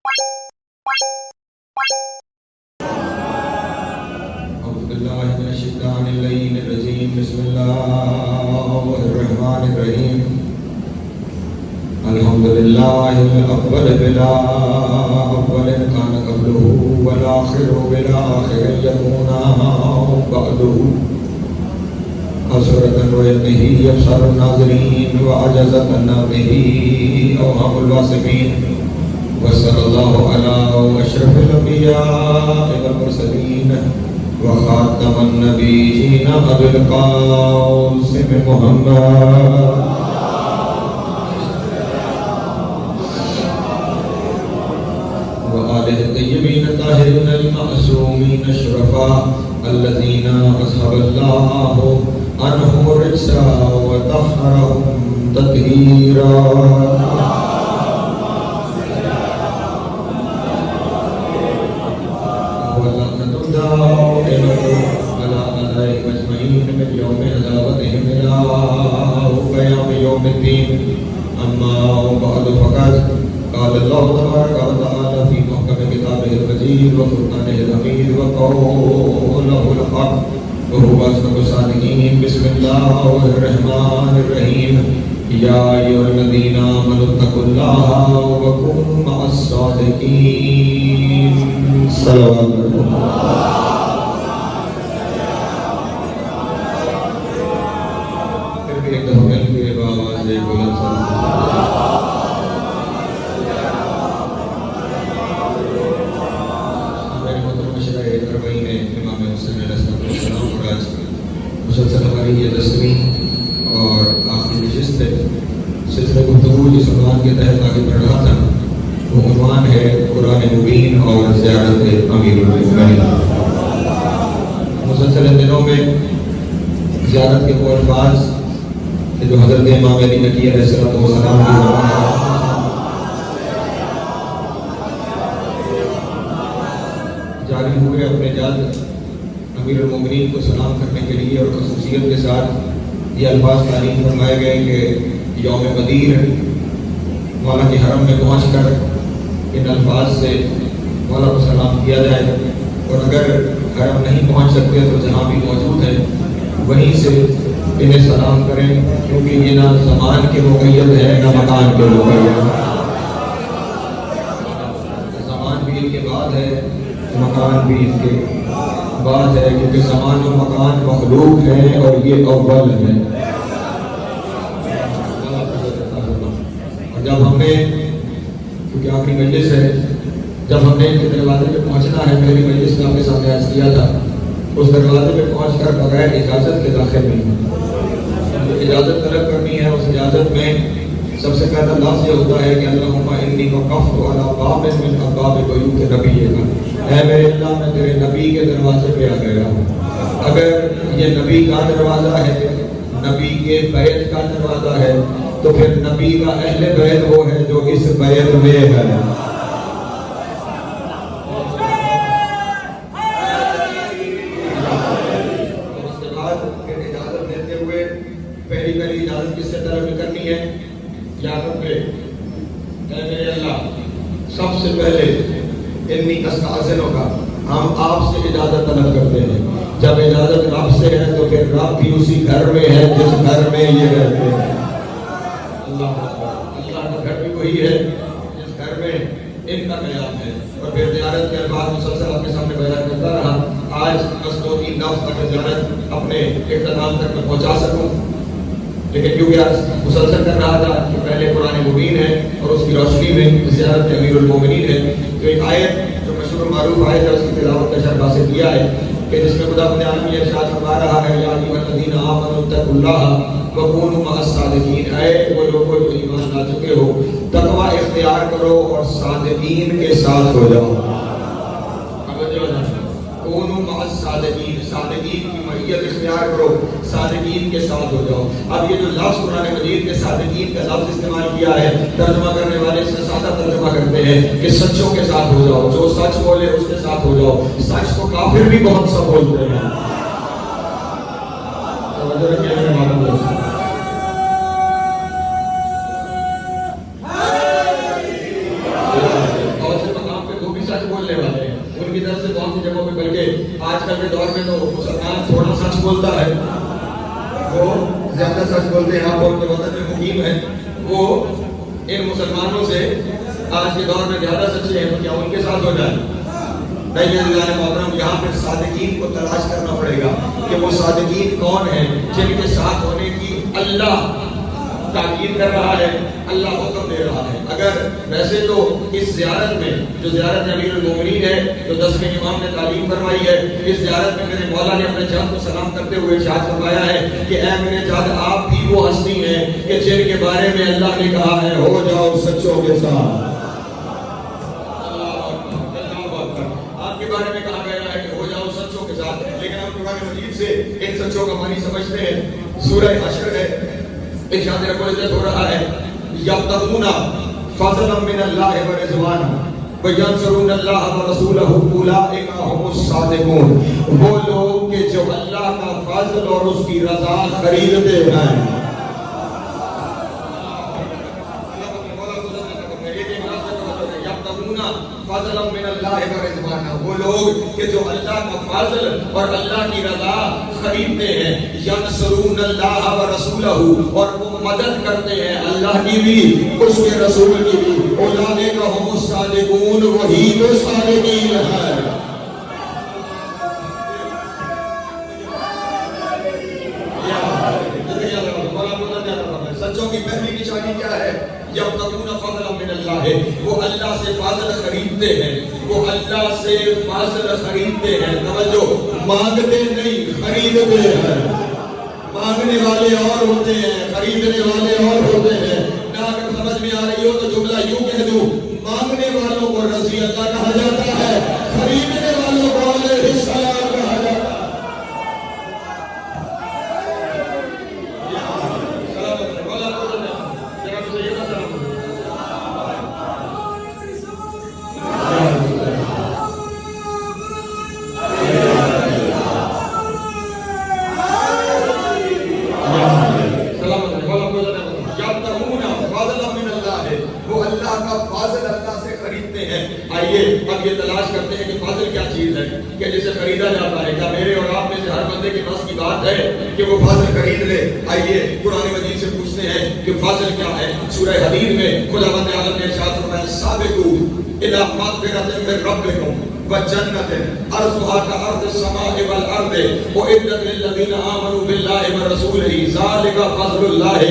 أعوذ بالله من الشيطان اللعين الرجيم بسم الله الرحمن الرحيم الحمد لله الأول بلا أول كان قبله والآخر بلا آخر يكون بعده حسرة رؤيته أبصار الناظرين وعجزة به أوهام الواصفين وصلى الله على أشرف الأنبياء والمرسلين وخاتم النبيين أبي القاسم محمد وآله الطيبين الطاهرين المعصومين الشرفاء الذين أذهب الله عنهم الرجس وطهرهم تطهيرا ولعنة دائمة على أعدائهم أجمعين من يوم عذابتهم إلى قيام يوم الدين أما بعد فقد قال الله تبارك وتعالى في محكم كتابه المجيد وفرقانه الحميد وقوله الحق وهو أصدق الصادقين بسم الله الرحمن الرحيم يا أيها الذين آمنوا اتقوا الله وكونوا مع الصادقين صلوات مسلسل ہماری یہ 10ویں اور آخری نشست ہے سلسلہ گفتگو جس عنوان کے تحت آگے بڑھ رہا تھا وہ عنوان ہے قرآن مبین اور زیارت امیر المؤمنین۔ مسلسل دنوں میں زیارت کے وہ الفاظ جو حضرت امام علی نقی علیہ السلام کی زبان ہے جاری ہوئے اپنے جد امیر المؤمنین کو سلام کرنے کے لیے اور خصوصیت کے ساتھ یہ الفاظ تعلیم فرمائے گئے کہ یوم بدیر مولا کے حرم میں پہنچ کر ان الفاظ سے مولا کو سلام کیا جائے اور اگر حرم نہیں پہنچ سکتے تو جہاں بھی موجود ہیں وہیں سے انہیں سلام کریں کیونکہ یہ نہ زمان کے مقید ہے نہ مکان کے مقید ہے، زمان بھی ان کے بعد ہے مکان بھی ان کے بات ہے کیونکہ زمان و مکان مخلوق ہے اور یہ اول ہے۔ اور جب ہم نے کیونکہ آخری مجلس ہے جب ہم نے ان کے دروازے پہ پہنچنا ہے پہلی مجلس میں آپ کے سامنے عرض کیا تھا اس دروازے پہ پہنچ کر بغیر اجازت کے داخل نہیں اجازت طلب کرنی ہے۔ اس اجازت میں سب سے پہلا لفظ یہ ہوتا ہے کہ اللہم انی وقفت علی باب من ابواب بیوت نبیک، اے میرے اللہ میں تیرے نبی کے دروازے پہ آ گیا ہوں۔ اگر یہ نبی کا دروازہ ہے، نبی کے بیت کا دروازہ ہے تو پھر نبی کا اہل بیت وہ ہے جو اس بیت میں ہے۔ اس کے بعد پھر اجازت دیتے ہوئے پہلی اجازت کس سے طلب کرنی ہے؟ یا رب اے میرے اللہ سب سے پہلے انی استاذنک کا ہم آپ سے اجازت طلب کرتے ہیں۔ جب اجازت رب سے ہے تو پھر رب بھی اسی گھر میں ہے جس گھر میں یہ رہتے ہیں۔ اللہ کا گھر بھی وہی ہے جس گھر میں ان کا قیام ہے۔ اور پھر زیارت کے بعد مسلسل آپ کے سامنے بیان کرتا رہا، آج بس 2-3 لفظ تک زیارت اپنے اختتام تک میں پہنچا سکوں، لیکن کیونکہ آج مسلسل کر رہا تھا کہ پہلے قرآن مبین ہے اور اس کی روشنی میں زیارت امیر المؤمنین ہے تو ایک آیت جو مشہور معروف آیت ہے اس کی تلاوت کا شرح سے کیا ہے کہ جس میں خدا بند عالم یہ ارشاد فرما رہا ہے یا ایھا الذین آمنوا اتقوا اللہ وکونوا مع الصادقین، اے وہ لوگوں جو ایمان لا چکے ہو تقوی اختیار کرو اور صادقین کے ساتھ ہو جاؤ۔ کونوا مع الصادقین، صادقین کی معیت اختیار کرو، صادقین کے ساتھ ہو جاؤ۔ اب یہ جو لفظ قرآن مجید کے صادقین کا لفظ استعمال کیا ہے ترجمہ کرنے والے اس کا سادہ ترجمہ کرتے ہیں کہ سچوں کے ساتھ ہو جاؤ، جو سچ بولے اس کے ساتھ ہو جاؤ۔ سچ کو کافر بھی بہت سا بولتے ہیں۔ توجہ رکھیے میرے معلوم ہے اور سے اور جو وطن میں مقیم ہیں وہ ان مسلمانوں سے آج کے دور میں زیادہ سچے ہیں، تو کیا ان کے ساتھ ہو جائے؟ نہیں عزیزان محترم، یہاں پہ صادقین کو تلاش کرنا پڑے گا کہ وہ صادقین کون ہیں جن کے ساتھ ہونے کی اللہ تاکید کر رہا ہے، اللہ حکم دے رہا ہے۔ اگر ویسے تو اس زیارت میں جو زیارت امیر المومنین ہے، جو 10ویں امام نے تعلیم فرمائی ہے، اس زیارت میں میرے مولا نے اپنے جد کو سلام کرتے ہوئے ارشاد فرمایا ہے کہ اے میرے جد، آپ بھی وہ ہستی ہیں کہ جن کے بارے میں اللہ نے کہا ہے ہو جاؤ سچوں کے ساتھ۔ آپ کے بارے میں کہا گیا ہے کہ ہو جاؤ سچوں کے ساتھ، لیکن ہم قرآن مجید سے ان سچوں کا معنی سمجھتے ہیں۔ سورہ حشر ہے، ارشاد رب العزت ہو رہا ہے یبتغون فضلا من اللہ ورضوانا وینصرون اللہ ورسولہ اولئک هم الصادقون۔ وہ لوگ کہ جو اللہ کا فضل اور اس کی رضا خریدتے ہیں، فضلا من اللہ ورضوانا، وہ لوگ کہ جو اللہ کا فضل اور اللہ کی رضا خریدتے ہیں، ینصرون اللہ ورسولہ، اور وہ مدد کرتے ہیں اللہ کی بھی اس کے رسول کی بھی، اولئک هم الصادقون، وہی وہ صادقین ہیں۔ سچوں کی پہلی نشانی کیا ہے؟ یبتغون فضلا من اللہ، وہ اللہ سے فضل خریدتے ہیں، وہ اللہ سے فضل خریدتے ہیں۔ توجہ، مانگتے نہیں خریدتے ہیں۔ مانگنے والے اور ہوتے ہیں، خریدنے والے اور ہوتے ہیں۔ نہ اگر سمجھ میں آ رہی ہو تو جملہ یوں کہہ دوں، مانگنے والوں کو رضی اللہ کہا جاتا ہے، خریدنے والوں کو علیہ السلام کہا جاتا ہے۔ آئیے اب یہ تلاش کرتے ہیں کہ فضل کیا چیز ہے کہ جسے خریدا جاتا ہے۔ کیا میرے اور آپ میں سے ہر بندے کے پاس کی بات ہے کہ وہ فضل خرید لے؟ آئیے قرآن مجید سے پوچھتے ہیں کہ فضل کیا ہے۔ سورہ حدید میں خداوند عالم نے ارشاد فرمایا سابقوا الی مغفرۃ من ربکم وجنۃ عرضها كعرض السماء والارض اعدت للذین آمنوا باللہ ورسولہ ذلک فضل اللہ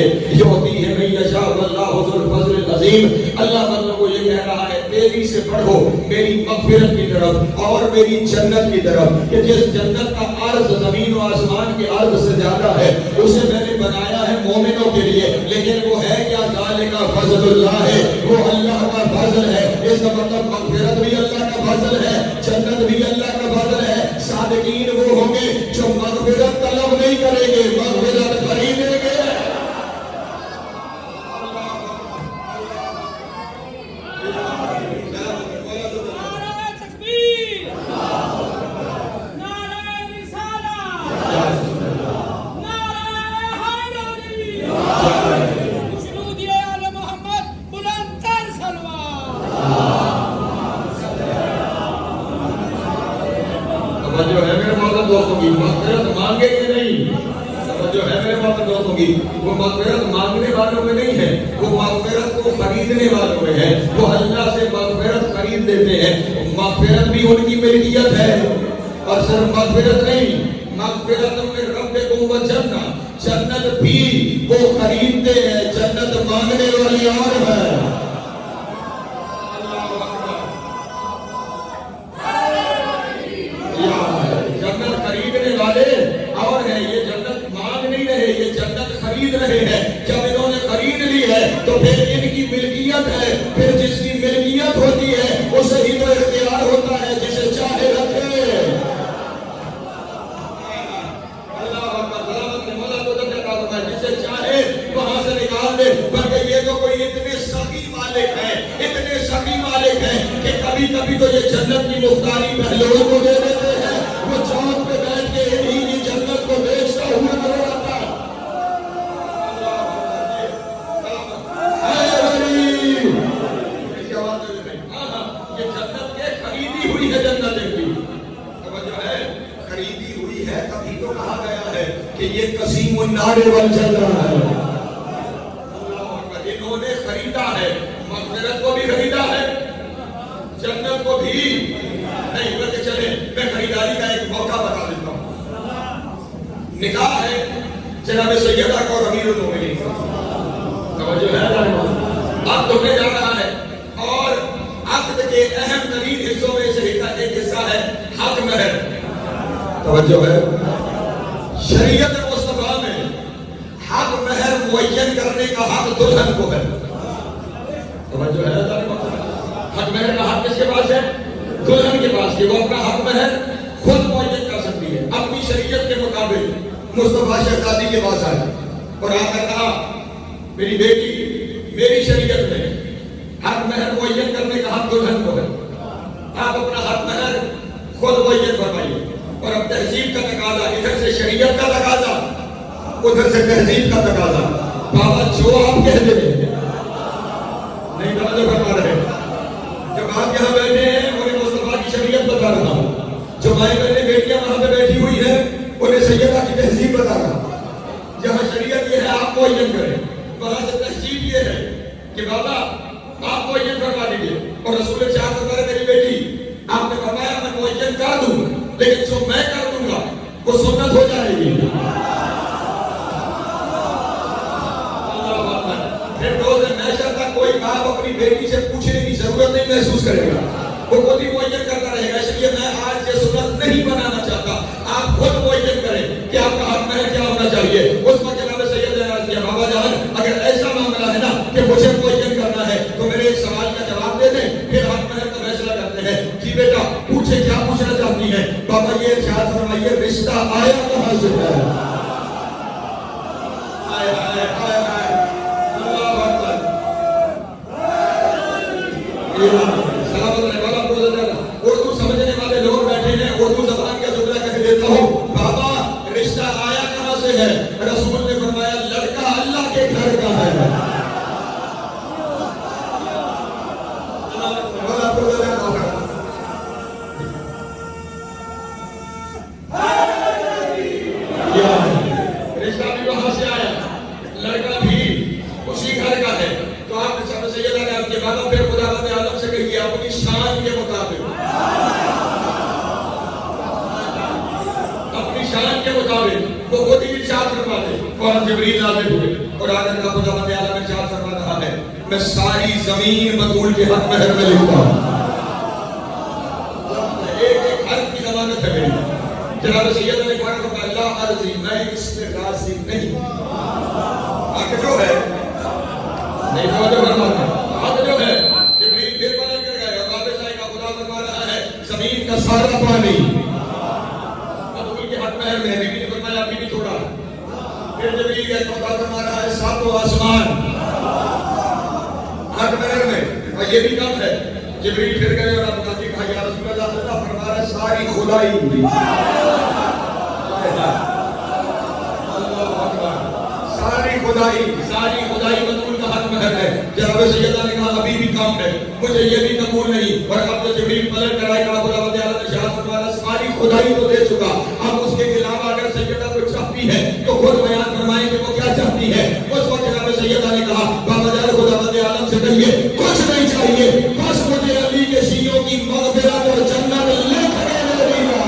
یؤتیہ من یشاء واللہ ذو الفضل العظیم۔ اللہ تعالیٰ کو یہ کہہ رہا ہے تیزی سے بڑھو میری مغفرت کی طرف اور میری جنت کی طرف، کہ جس جنت کا عرض زمین و آسمان کے عرض سے زیادہ ہے اسے میں نے بنایا ہے مومنوں کے لیے، لیکن وہ ہے کیا؟ ذالک فضل اللہ ہے، وہ اللہ کا فضل ہے۔ اس کا مطلب مغفرت بھی اللہ کا فضل ہے، جنت بھی اللہ کا فضل ہے۔ صادقین وہ ہوں گے جو مغفرت طلب نہیں کریں گے، مغفرت خریدیں گے۔ جو ہے میرے محترم دوستوں کی مغفرت مانگے کہ نہیں؟ جو ہے میرے محترم دوستوں کی وہ مغفرت مانگنے والوں میں نہیں ہے، وہ مغفرت کو خریدنے والوں میں ہے۔ وہ اللہ سے مغفرت خرید دیتے ہیں۔ مغفرت بھی ان کی ملکیت ہے، اور صرف مغفرت نہیں، مغفرت میں ربکم وجنہ، جنت بھی وہ خریدتے ہیں۔ جنت مانگنے والی اور ہے، اور ہے۔ یہ جنت مانگ نہیں رہے، یہ جنت خرید رہے ہیں۔ جب انہوں نے خرید لی ہے تو پھر ان کی ملکیت ہے، پھر جس کی ملکیت ہوتی ہے اسے ہی تو اختیار ہوتا ہے، جسے چاہے رکھے۔ جسے چاہے وہاں سے نکال دے، بلکہ یہ تو کوئی اتنے سخی مالک ہیں، اتنے سخی مالک ہیں کہ کبھی کبھی تو یہ جنت کی مختاری پہلوؤں کو دے دیتے ہیں۔ وہ چوک پہ بیٹھ کے انہی کی جنت کو بیچتا ہوا نظر آتا ہے۔ یہ جنت کے خریدی ہوئی ہے، جنت ایک بھی جو ہے خریدی ہوئی ہے، تبھی تو کہا گیا ہے کہ یہ قسیم النار والجنہ ہے۔ ہی نہیں، بلکہ چلے میں خریداری کا ایک موقع بتا دیتا ہوں۔ نکاح ہے جناب سیدہ کو امیر المومنین، توجہ ہے، اب تمہیں جا رہا ہے، اور عقد کے اہم ترین حصوں میں سے ایک حصہ ہے حق مہر، توجہ ہے۔ شریعت مصطفیٰ میں حق مہر معین کرنے کا حق دلہن کو ہے، توجہ ہے۔ حق مہر کا حق کس کے پاس ہے؟ دلہن کے پاس، کہ وہ اپنا حق مہر خود معین کر سکتی ہے اپنی شریعت کے مطابق۔ مصطفیٰ شہزادی کے پاس آئے اور آ کر کہا میری بیٹی، میری شریعت میں حق مہر معین کرنے کا حق دلہن کو ہے، آپ اپنا حق مہر خود معین فرمائیے۔ اور اب تہذیب کا تقاضا، ادھر سے شریعت کا تقاضا، ادھر سے تہذیب کا تقاضا۔ بابا جو آپ کہتے ہیں نہیں توجہ فرما رہے، جب آپ یہاں بیٹھے ہیں انہیں مصطفیٰ کی شریعت بتا رہا ہوں، جو مائیں بہنیں بیٹیاں وہاں پہ بیٹھی ہوئی ہیں انہیں سیدہ کی تہذیب بتا رہا۔ جہاں شریعت یہ ہے آپ معین کریں، وہاں سے تہذیب یہ ہے کہ بابا آپ معین فرما دیجیے۔ اور رسول چاہ فرما رہے میری بیٹی، آپ نے فرمایا میں معین کر دوں، لیکن جو میں کر دوں گا وہ سنت ہو جائے گی۔ پھر روز محشر تک کوئی باپ اپنی بیٹی سے پوچھنے کی ضرورت نہیں محسوس کرے گا، وہ خود ہی معین کرتا رہے گا۔ اس لیے میں آج یہ سنت نہیں بنانا چاہتا، آپ خود معین کریں کہ آپ کا حق مہر کیا ہونا چاہیے۔ اس وقت جناب سید نے عرض کیا بابا جان اگر ایسا معاملہ ہے نا کہ مجھے معین کرنا ہے تو میرے ایک سوال کا جواب دے دیں، پھر حق مہر کا فیصلہ کرتے ہیں۔ جی بیٹا پوچھے، کیا پوچھنا چاہتی ہیں؟ بابا یہ ارشاد فرمائیے رشتہ آیا کہاں سے ہے؟ آیا آیا آیا آیا، اللہ اکبر، سلامت رہے والا بول رہا۔ اردو سمجھنے والے لوگ بیٹھے ہیں، اردو زبان کا جملہ کہہ دیتا ہوں، بابا رشتہ آیا کہاں سے ہے؟ رسول نے فرمایا لڑکا اللہ کے گھر کا ہے۔ رشتہ بھی وہاں سے آیا، لڑکا بھی اسی گھر کا ہے۔ تو آپ نے سب سیدہ نے آپ کے بابا پھر خداوند عالم سے کہیے اپنی شان کے مطابق، اپنی شان کے مطابق وہ خود ہی ارشاد فرما دے۔ اور جبریل نازل ہوئے اور آگر کا خداوند عالم ارشاد فرما رہا ہے میں ساری زمین بطول کے حق مہر میں لکھتا ہوں، ایک ایک حرف کی ضمانت ہے میری۔ جناب سید نے فرمایا اللہ عرضی میں اس میں راضی نہیں، حق جو ہے نہیں توجہ فرماتا، حق جو ہے جبریل پھر پلٹ کر گئے اور واپس آئے گا۔ خدا فرما رہا ہے زمین کا سارا پانی بطول کے حق مہر میں ہے۔ بی بی نے فرمایا ابھی بھی تھوڑا، پھر جبریل گئے تو خدا فرما رہا ہے ساتوں آسمان حق مہر میں، اور یہ بھی کم ہے۔ جبریل پھر گئے اور آپ کا کہا یا رسول اللہ، اللہ فرما رہا ہے ساری خدائی ہوئی، ساری خدائی بطول کا حق مہر ہے۔ جناب سیدہ نے کہا ابھی بھی کام ہے، مجھے یہ بھی قبول نہیں۔ اور اب تو جبریل پلٹ کر آئے گا، خداوند عالم نے ارشاد فرمایا ساری خدائی تو دے چکا، اب اس کے علاوہ اگر سیدہ کو چاہتی ہے تو خود بیان فرمائیں کہ وہ کیا چاہتی ہے۔ اس وقت جناب سیدہ نے کہا بابا جان خداوند عالم سے کہیے کچھ نہیں چاہیے، بس مجھے علی کے شیعوں کی مغفرت اور جنت لکھ کے دے دینا۔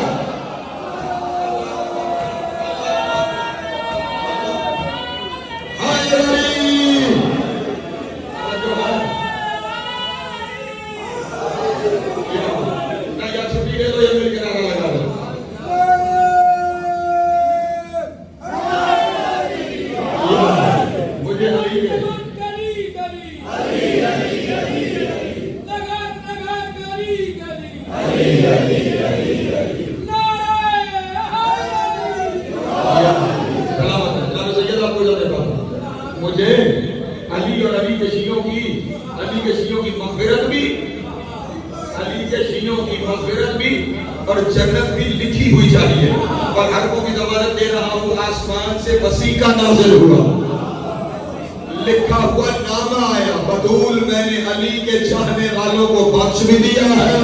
مجھے علی اور علی کے شیعوں کی مغفرت بھی، علی کے شیعوں کی مغفرت بھی اور جنت بھی لکھی ہوئی چاہیے۔ اور حرفوں کی ضمانت دے رہا ہوں، آسمان سے وسیقہ نازل ہوا، لکھا ہوا نامہ آیا، بدول میں نے علی کے چاہنے والوں کو بخش بھی دیا ہے۔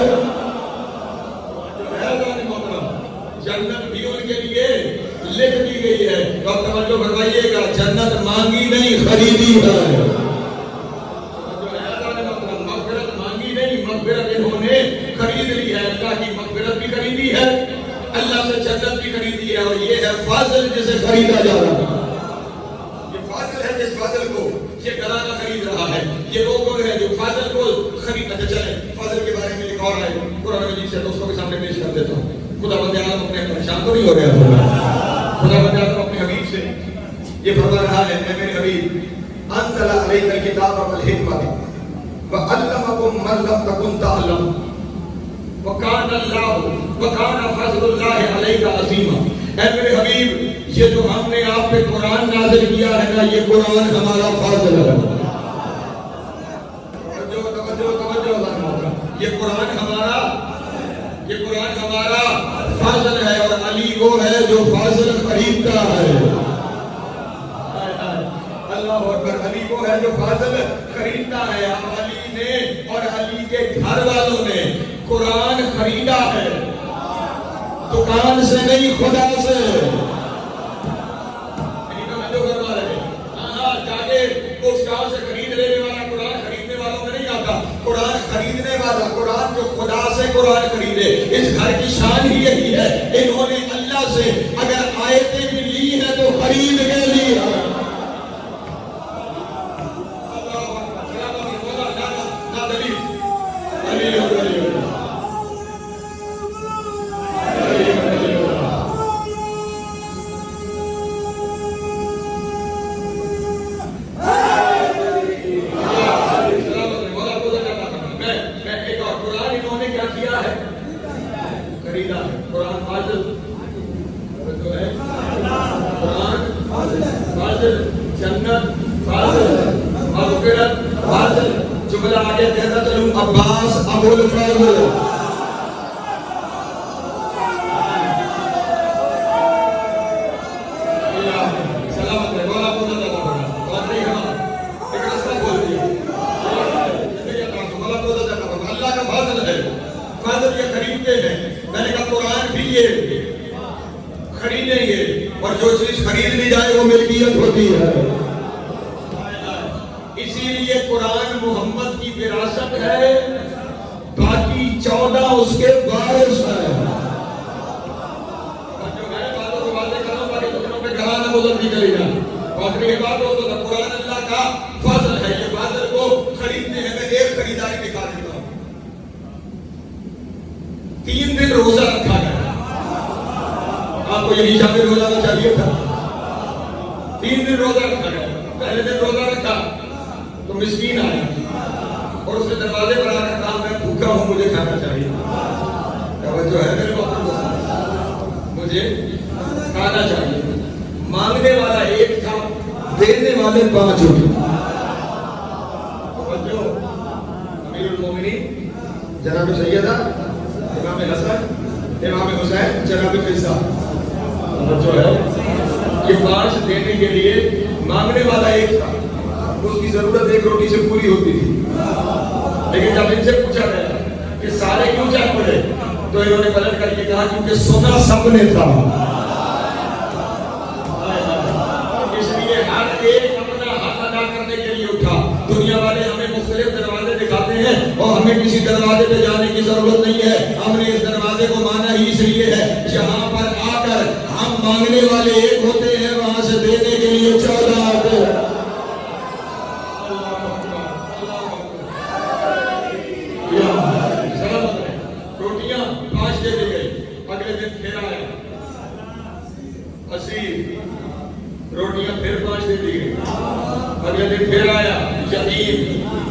جنت بھی ان کے لیے لکھ دی گئی ہے۔ تو اب توجہ فرمائیے گا، جنت مانگی نہیں خریدی ہے، مغفرت مانگی نہیں، مغفرت انہوں نے خرید لی خریدی ہے، اور یہ ہے فاضل جسے خریدا جا رہا ہے. یہ فاضل ہے جس فاضل کو یہ گھرانہ خرید رہا ہے. یہ وہ لوگ ہیں جو فاضل کو خرید رہے. چلیں فاضل کے بارے میں ایک اور ہے قرآن مجید سے دوستوں کے سامنے پیش کر دیتا ہوں. خدا بندے عالم اپنے پریشان تو نہیں ہو رہا. خدا بندے عالم اپنے حبیب سے یہ فرما رہا ہے، اے میرے حبیب انزل علیک الکتاب والحکمۃ وعلمکم ما لم تکن تعلم وکان فضل اللہ علیک عظیما. اے میرے حبیب یہ جو ہم نے آپ پہ قرآن نازل کیا ہے نا، یہ قرآن ہمارا فضل ہے. یہ قرآن ہمارا فضل ہے، اور علی وہ ہے جو فضل خریدتا ہے. اللہ اکبر. علی وہ ہے جو فضل خریدتا ہے. اب علی نے اور علی کے گھر والوں نے قرآن خریدا ہے، دکان سے نہیں، خدا سے. اسٹال سے خرید لینے والا قرآن خریدنے والوں میں نہیں آتا. قرآن خریدنے والا، قرآن جو خدا سے قرآن خریدے. اس گھر کی شان ہی یہی ہے، انہوں نے اللہ سے اگر آیتیں بھی لی ہیں تو خرید کے لی ہے. جملہ آگے کہتا چلوں، عباس ابو الفضل. سلامت ہے. بولا بولا بات نہیں ہے، ایک رستہ بول دیا. اللہ کا فضل ہے. فضل یہ خریدتے ہیں. میں نے کہا قرآن بھی یہ خریدیں گے، اور جو چیز خرید لی جائے وہ ملکیت ہوتی ہے. اسی لیے قرآن محمد کی وراثت ہے، باقی 14 اس کے وارث ہیں. جو ہے باتوں کو باتیں کرو، باقی دنوں پہ گھرانا بزرگ نہیں کرے گا. باقی یہ بات ہو تو قرآن اللہ کا فضل ہے. یہ فضل کو خریدنے ہیں. میں ایک خریداری دکھا دیتا ہوں. 3 دن روزہ رکھا گیا. آپ کو یہی شامل ہو جانا چاہیے تھا. 3 دن روزہ رکھا گیا. پہلے دن روزہ رکھا تو مسکین آیا اور اس نے دروازے پر آ کر کہا میں بھوکا ہوں، مجھے کھانا چاہیے. توجہ ہے میرے بات، مجھے کھانا چاہیے. مانگنے والا ایک تھا، دینے والے 5 ہوتے. توجہ. امیر المومنین جناب سیدہ امام حسن امام حسین جناب فضا. توجہ ہے. یہ 5 دینے کے لیے مانگنے والا ایک تھا. اس کی ضرورت ایک روٹی سے پوری ہوتی تھی. لیکن جب ان سے پوچھا گیا کہ سارے کیوں چل پڑے تو انہوں نے پلٹ کر کے کہا کیونکہ سنا سب نے تھا. اس لیے ہر ایک اپنا حق ادا کرنے کے لیے اٹھا. دنیا والے ہمیں مختلف دروازے دکھاتے ہیں اور ہمیں کسی دروازے پہ جانے کی ضرورت نہیں ہے. ہم نے اس دروازے کو مانا ہی اس لیے ہے جہاں پر آ کر ہم مانگنے والے ایک ہوتے ہیں، وہاں سے دینے کے لیے 14 آتے ہیں. روٹیاں 5 دے دی گئی. اگلے دن پھر آیا 80 روٹیاں پھر 5 دے دی گئی. اگلے دن پھر آیا یتیم،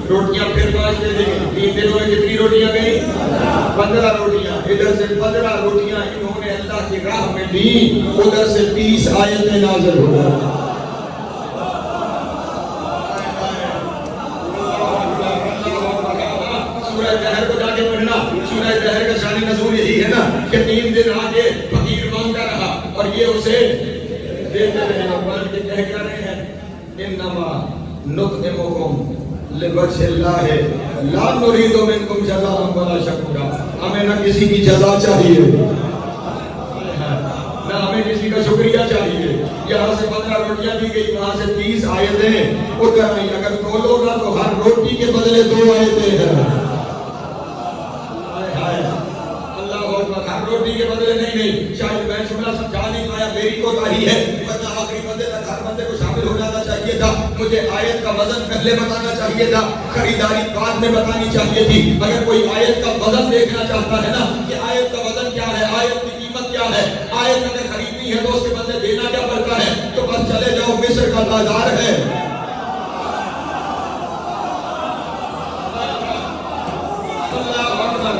روٹیاں پھر 5 دے دی گئی. 3 دنوں میں کتنی روٹیاں گئی؟ 15 روٹیاں. ادھر سے 15 روٹیاں انہوں نے اللہ کی راہ میں دی، ادھر سے 30 آیتیں نازل ہو گئی. سورہ دہر کو جا کے پڑھنا. سورہ دہر کا شان نزول یہی ہے نا کہ 3 دن آگے فقیر مانگتا رہا اور یہ اسے دیتے رہے. قرآن کے کہہ کیا رہے ہیں؟ انما نطعمکم لوجہ اللہ لا نرید منکم جزاء ولا شکورا. ہمیں نہ کسی کی جزا چاہیے نہ ہمیں کسی کا شکریہ چاہیے. یہاں سے 15 روٹیاں دی گئی، وہاں سے 30 آیتیں اتر آئی. اگر تولو گا تو ہر روٹی کے بدلے 2 آیتیں ہیں. ہر روٹی کے بدلے نہیں. شاید میں جملہ سمجھا رہی ہے، ورنہ آخری بندے تک ہر بندے کو شامل ہو جانا چاہیے تھا. مجھے آیت کا وزن پہلے بتانا چاہیے تھا، خریداری بعد میں بتانی چاہیے تھی. اگر کوئی آیت کا وزن دیکھنا چاہتا ہے نا کہ آیت کا وزن کیا ہے، آیت کی قیمت کیا ہے، آیت اگر خریدنی ہے تو اس کے بدلے دینا کیا پڑتا ہے، تو بس چلے جاؤ مصر کا بازار ہے.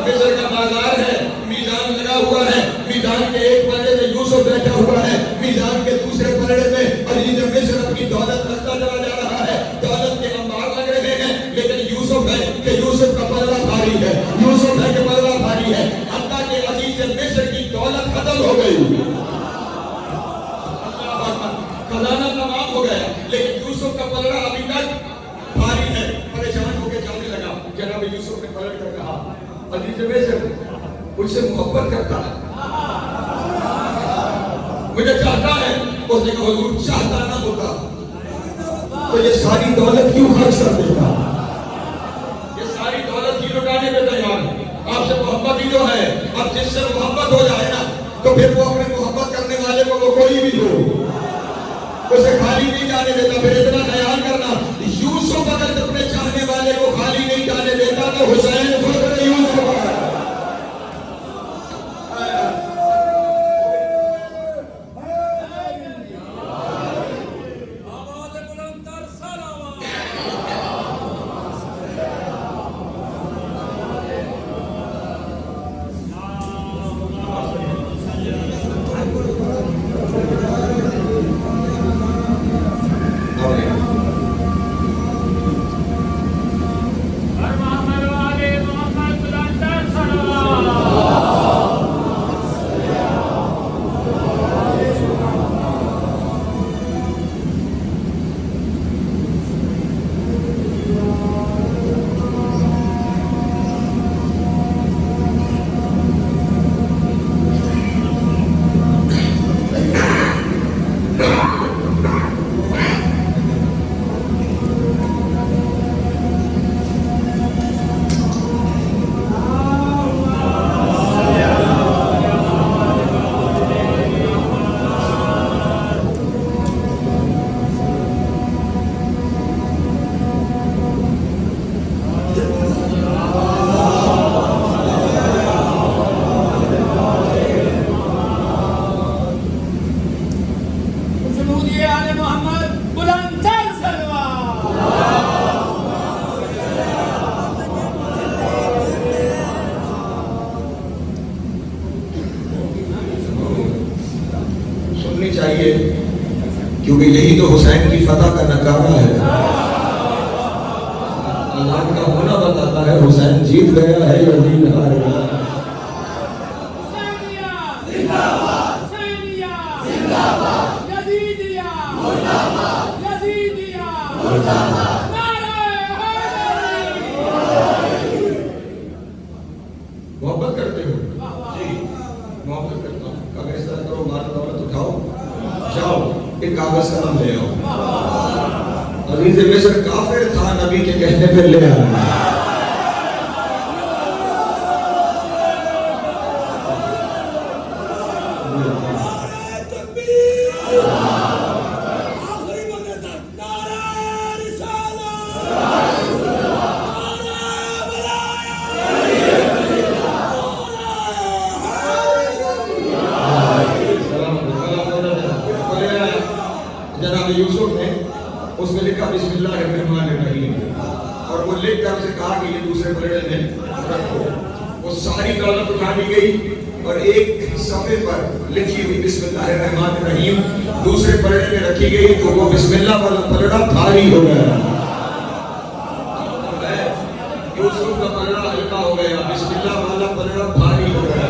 مصر کا بازار ہے، میزان لگا ہوا ہے، میزان کے ایک پلڑے میں یوسف بیٹھا ہوا ہے، میزان کے دوسرے پلڑے میں عزیز مصر اپنی دولت رکھتا چلا جا رہا ہے. دولت کے انبار لگ رہے ہیں، لیکن یوسف ہے کہ یوسف کا پلڑا بھاری ہے، یوسف ہے کہ پلڑا بھاری ہے. حتیٰ کہ عزیز مصر کی دولت ختم ہو گئی، خزانہ تمام ہو گیا، لیکن یوسف کا پلڑا ابھی تک بھاری ہے. پریشان ہو کے جانے لگا. جناب یوسف نے پلٹ کر کہا عزیز مصر مجھ سے محبت کرتا ہے، مجھے چاہتا ہے. اس نے کہا حضور چاہتا نہ ہوتا تو یہ ساری دولت کیوں خرچ کر دیتا، یہ ساری دولت کی لٹانے پہ تیار ہے. آپ سے محبت ہی جو ہے، اب جس سے محبت ہو جائے نا تو پھر وہ اپنے محبت کرنے والے کو وہ کوئی بھی ہو اسے خالی نہیں جانے دیتا. پھر اتنا خیال کرنا یوسف اگر اپنے چاہنے والے کو خالی نہیں جانے دیتا تو حسین فخر یوسف ہے. چاہیے کیونکہ یہی تو حسین کی فتح کا نکارہ ہے. اللہ کا ہونا بتاتا ہے حسین جیت گیا ہے یزید ہار گیا. محبت کرتے ہو؟ جی محبت کرتا ہوں. اگر اس طرح کرو مال دولت اٹھاؤ جاؤ ایک کاغذ قلم لے آؤ. عزیز مصر کافر تھا نبی کے کہنے پہ لے آیا. جناب یوسف نے اس میں لکھا بسم اللہ الرحمن الرحیم اور وہ لکھ کر اسے کہا کہ یہ دوسرے پلڑے میں رکھو. وہ ساری دولت اٹھا لی گئی اور ایک صفحے پر لکھی ہوئی بسم اللہ الرحمن الرحیم دوسرے پلڑے میں رکھی گئی تو وہ بسم اللہ والا پلڑا بھاری ہو گیا. یوسف کا پلڑا ہلکا ہو گیا، بسم اللہ والا پلڑا بھاری ہو گیا.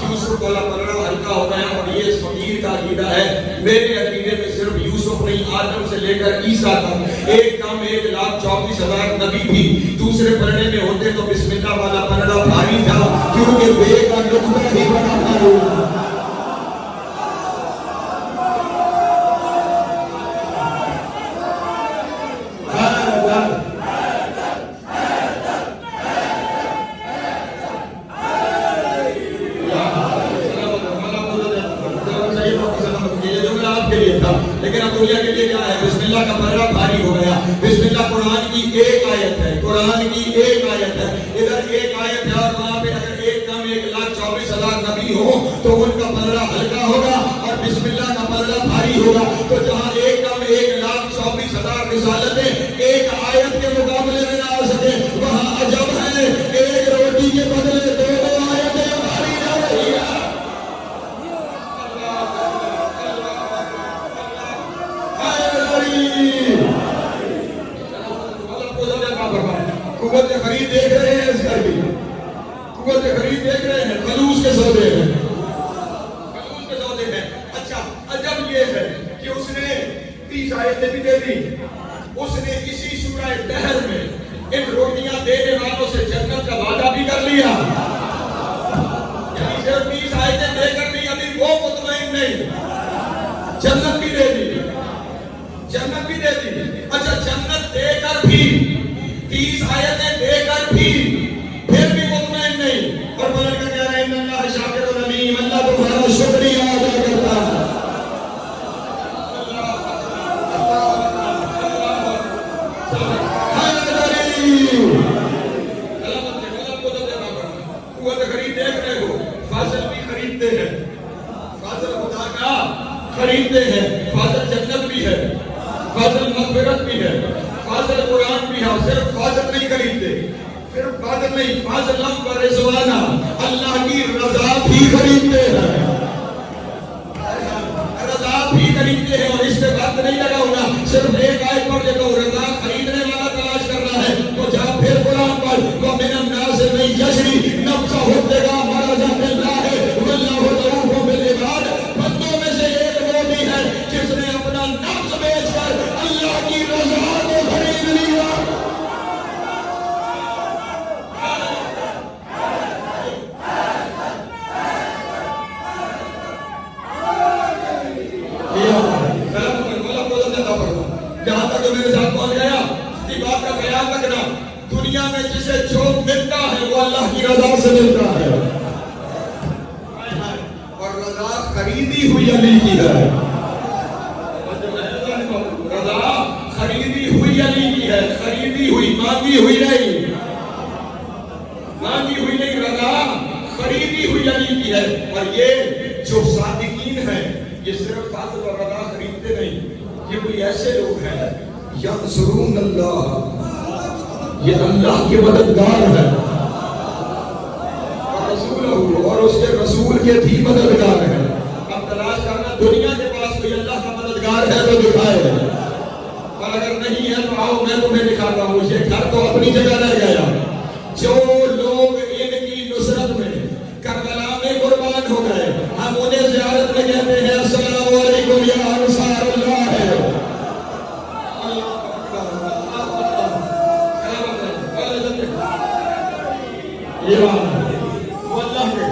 یوسف والا پلڑا ہلکا ہو گیا. اور یہ اس فقیر کا عقیدہ ہے. میرے عقیدے میں صرف یوسف نہیں، آدم سے لے کر عیسیٰ تک ایک کم 1,34,000 نبی بھی دوسرے پلڑے میں ہوتے تو بسم اللہ والا پلڑا بھاری تھا کیونکہ بے کا نقطہ ہی بڑا تھا. قرآن کی ایک آیت ہے، قرآن کی ایک آیت ہے، ادھر ایک آیت ہے اور وہاں پہ اگر ایک کم 1,24,000 نبی ہو تو ان کا پلڑا ہلکا ہوگا اور بسم اللہ کا پلڑا بھاری ہوگا. تو جہاں ایک کم 1,24,000 رسالتیں ایک آیت کے مقابلے میں نہ آ سکے، وہاں عجب ہے ایک روٹی کے بدلے دو آیتیں بھاری جا رہی ہے. قوت خرید دیکھ رہے ہیں، اس گھر کی قوت خرید دیکھ رہے ہیں، خلوص کے سودے ہیں، خلوص کے سودے ہیں. اچھا عجب یہ ہے کہ اس نے 30 آیتیں بھی دے دی، اس نے اسی سورہ دہر میں ان روٹیاں دینے والوں سے جنت کا وعدہ بھی کر لیا. یعنی صرف 30 آیتیں دے کر نہیں، ابھی وہ مطمئن نہیں، جنت بھی دے دی، جنت بھی دے دی. اچھا جنت دے کر بھی 30 آیتیں دے کر بھی پھر بھی مطمئن نہیں، اور بلند کا کہہ رہا ہے ان اللہ شاکر علیم، اللہ تمہارا شکریہ ادا کرتا ہے. قوت خرید دیکھ رہے ہو، فاضل بھی خریدتے ہیں، فاضل خدا کا خریدتے ہیں، فاضل جنت بھی ہے، فاضل مغفرت بھی ہے، فاضل قرآن بھی ہے. صرف فاضل نہیں خریدتے، صرف فاضل نہیں، فاضل و رضوانہ، اللہ کی رضا بھی خریدتے ہیں، رضا بھی خریدتے ہیں. اور اس سے وقت نہیں لگا ہوگا، صرف ایک آیت پڑھ دیتا ہوں، رضا خریدنے والا تلاش کر رہا ہے تو جا پھر قرآن پر وَمِنَ النَّاسِ مَن يَشْرِي نَفْسَهُ ابْتِغَاءَ مَرْضَاتِ اللَّهِ وَاللَّهُ رَءُوفٌ بِالْعِبَادِ. بندوں میں سے ایک وہ بھی ہے جس نے اپنا نفس بیچ کر اللہ کی رضا کو خرید لیا. جہاں تک میرے ساتھ پہنچ گیا، اس بات کا خیال رکھنا، دنیا میں جسے جو ملتا ہے وہ اللہ کی رضا سے ملتا ہے، اور رضا خریدی ہوئی علی کی ہے. رضا خریدی ہوئی علی کی ہے، خریدی ہوئی، مانگی ہوئی نہیں، مانگی ہوئی نہیں، رضا خریدی ہوئی علی کی ہے. اور یہ جو صادقین ہیں یہ صرف فاضل اور رضا خریدتے نہیں، یہ کوئی ایسے لوگ ہیں ینصرون اللہ، یہ اللہ کے مددگار ہیں، اور رسولہ، اور اس کے رسول کے بھی مددگار ہیں. اب تلاش کرنا دنیا کے پاس کوئی اللہ کا مددگار ہے تو دکھائے، اور اگر نہیں ہے تو آؤ میں تمہیں دکھاتا ہوں. یہ گھر تو اپنی جگہ رہ گیا. جو لوگ ان کی نصرت میں کربلا میں قربان ہو گئے، ہم انہیں زیارت میں کہتے ہیں السلام علیکم یا انصار اللہ ہے. یہ بات ہے وہ اللہ کے